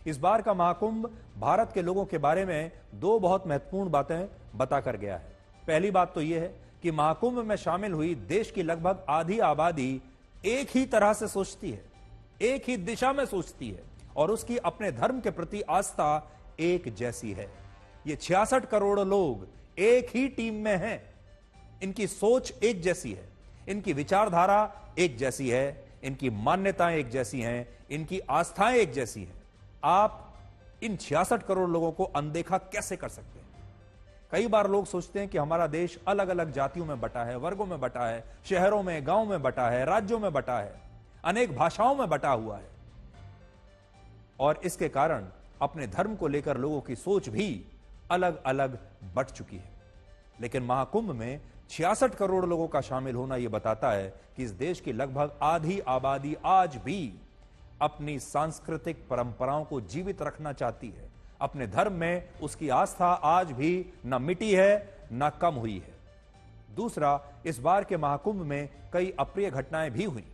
इस बार का महाकुंभ भारत के लोगों के बारे में दो बहुत महत्वपूर्ण बातें बताकर गया है। पहली बात तो यह है कि महाकुंभ में शामिल हुई देश की लगभग आधी आबादी एक ही तरह से सोचती है, एक ही दिशा में सोचती है और उसकी अपने धर्म के प्रति आस्था एक जैसी है। ये 66 करोड़ लोग एक ही टीम में हैं। इनकी सोच एक जैसी है, इनकी विचारधारा एक जैसी है, इनकी मान्यताएं एक जैसी हैं, इनकी आस्थाएं एक जैसी हैं। आप इन 66 करोड़ लोगों को अनदेखा कैसे कर सकते हैं? कई बार लोग सोचते हैं कि हमारा देश अलग अलग जातियों में बटा है, वर्गों में बटा है, शहरों में, गांव में बटा है, राज्यों में बटा है, अनेक भाषाओं में बटा हुआ है और इसके कारण अपने धर्म को लेकर लोगों की सोच भी अलग अलग बट चुकी है। लेकिन महाकुंभ में 66 करोड़ लोगों का शामिल होना यह बताता है कि इस देश की लगभग आधी आबादी आज भी अपनी सांस्कृतिक परंपराओं को जीवित रखना चाहती है। अपने धर्म में उसकी आस्था आज भी न मिटी है न कम हुई है। दूसरा, इस बार के महाकुंभ में कई अप्रिय घटनाएं भी हुई।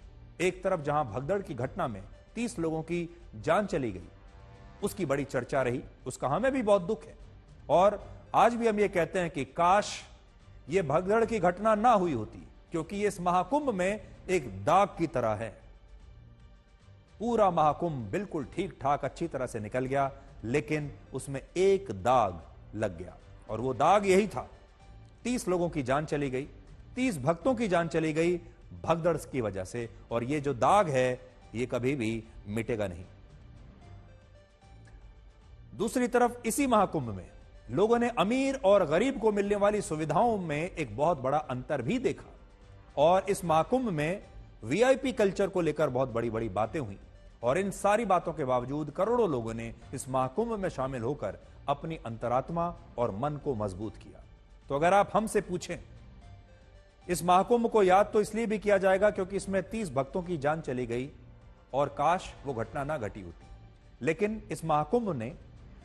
एक तरफ जहां भगदड़ की घटना में 30 लोगों की जान चली गई, उसकी बड़ी चर्चा रही, उसका हमें भी बहुत दुख है और आज भी हम ये कहते हैं कि काश ये भगदड़ की घटना ना हुई होती, क्योंकि ये इस महाकुंभ में एक दाग की तरह है। पूरा महाकुंभ बिल्कुल ठीक ठाक अच्छी तरह से निकल गया, लेकिन उसमें एक दाग लग गया और वो दाग यही था, 30 लोगों की जान चली गई, 30 भक्तों की जान चली गई भगदड़ की वजह से, और ये जो दाग है ये कभी भी मिटेगा नहीं। दूसरी तरफ इसी महाकुंभ में लोगों ने अमीर और गरीब को मिलने वाली सुविधाओं में एक बहुत बड़ा अंतर भी देखा और इस महाकुंभ में वीआईपी कल्चर को लेकर बहुत बड़ी बड़ी बातें हुई और इन सारी बातों के बावजूद करोड़ों लोगों ने इस महाकुंभ में शामिल होकर अपनी अंतरात्मा और मन को मजबूत किया। तो अगर आप हमसे पूछें, इस महाकुंभ को याद तो इसलिए भी किया जाएगा क्योंकि इसमें 30 भक्तों की जान चली गई और काश वो घटना ना घटी होती। लेकिन इस महाकुंभ ने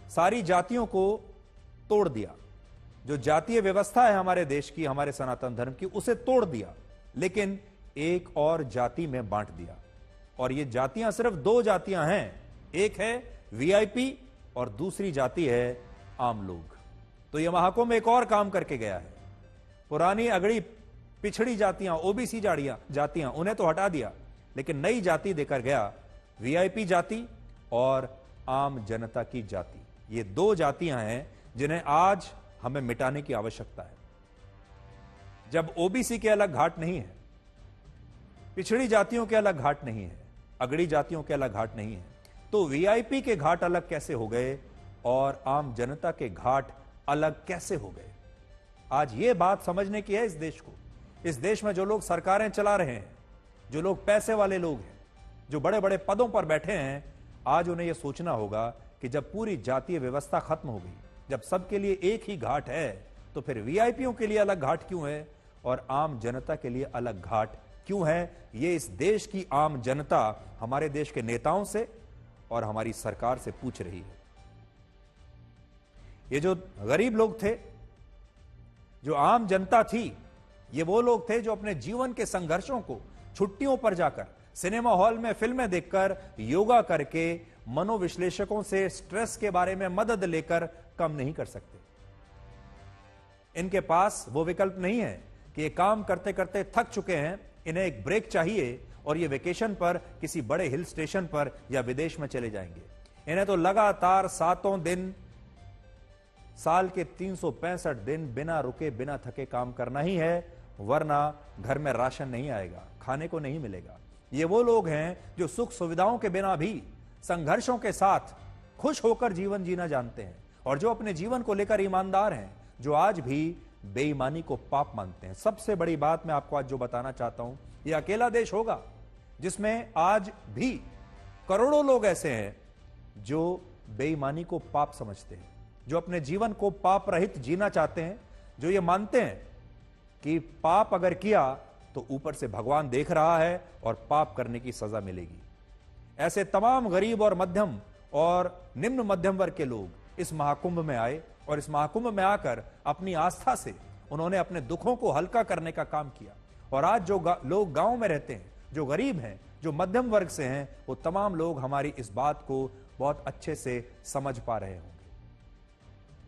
सारी जातियों को तोड़ दिया। जो जातीय व्यवस्था है हमारे देश की, हमारे सनातन धर्म की, उसे तोड़ दिया, लेकिन एक और जाति में बांट दिया। और ये जातियां सिर्फ दो जातियां हैं, एक है वीआईपी और दूसरी जाति है आम लोग। तो यह महाकुंभ एक और काम करके गया है। पुरानी अगड़ी पिछड़ी जातियां, ओबीसी जातियां, उन्हें तो हटा दिया, लेकिन नई जाति देकर गया, वीआईपी जाति और आम जनता की जाति। ये दो जातियां हैं जिन्हें आज हमें मिटाने की आवश्यकता है। जब ओबीसी के अलग घाट नहीं है, पिछड़ी जातियों के अलग घाट नहीं है, अगड़ी जातियों के अलग घाट नहीं है, तो वीआईपी के घाट अलग कैसे हो गए और आम जनता के घाट अलग कैसे हो गए? आज यह बात समझने की है इस देश को। इस देश में जो लोग सरकारें चला रहे हैं, जो लोग पैसे वाले लोग हैं, जो बड़े बड़े पदों पर बैठे हैं, आज उन्हें यह सोचना होगा कि जब पूरी जातीय व्यवस्था खत्म हो गई, जब सबके लिए एक ही घाट है, तो फिर वीआईपीओं के लिए अलग घाट क्यों है और आम जनता के लिए अलग घाट क्यों है? ये इस देश की आम जनता हमारे देश के नेताओं से और हमारी सरकार से पूछ रही है। ये जो गरीब लोग थे, जो आम जनता थी, ये वो लोग थे जो अपने जीवन के संघर्षों को छुट्टियों पर जाकर, सिनेमा हॉल में फिल्में देखकर, योगा करके, मनोविश्लेषकों से स्ट्रेस के बारे में मदद लेकर कम नहीं कर सकते। इनके पास वो विकल्प नहीं है कि ये काम करते करते थक चुके हैं, इन्हें एक ब्रेक चाहिए और ये वेकेशन पर किसी बड़े हिल स्टेशन पर या विदेश में चले जाएंगे। इन्हें तो लगातार 7 दिन, साल के 365 दिन बिना रुके बिना थके काम करना ही है, वरना घर में राशन नहीं आएगा, खाने को नहीं मिलेगा। ये वो लोग हैं जो सुख सुविधाओं के बिना भी संघर्षों के साथ खुश होकर जीवन जीना जानते हैं और जो अपने जीवन को लेकर ईमानदार हैं, जो आज भी बेईमानी को पाप मानते हैं। सबसे बड़ी बात मैं आपको आज जो बताना चाहता हूं, यह अकेला देश होगा जिसमें आज भी करोड़ों लोग ऐसे हैं जो बेईमानी को पाप समझते हैं, जो अपने जीवन को पाप रहित जीना चाहते हैं, जो ये मानते हैं कि पाप अगर किया तो ऊपर से भगवान देख रहा है और पाप करने की सजा मिलेगी। ऐसे तमाम गरीब और मध्यम और निम्न मध्यम वर्ग के लोग इस महाकुंभ में आए और इस महाकुंभ में आकर अपनी आस्था से उन्होंने अपने दुखों को हल्का करने का काम किया। और आज जो लोग गांव में रहते हैं, जो गरीब हैं, जो मध्यम वर्ग से हैं, वो तमाम लोग हमारी इस बात को बहुत अच्छे से समझ पा रहे होंगे।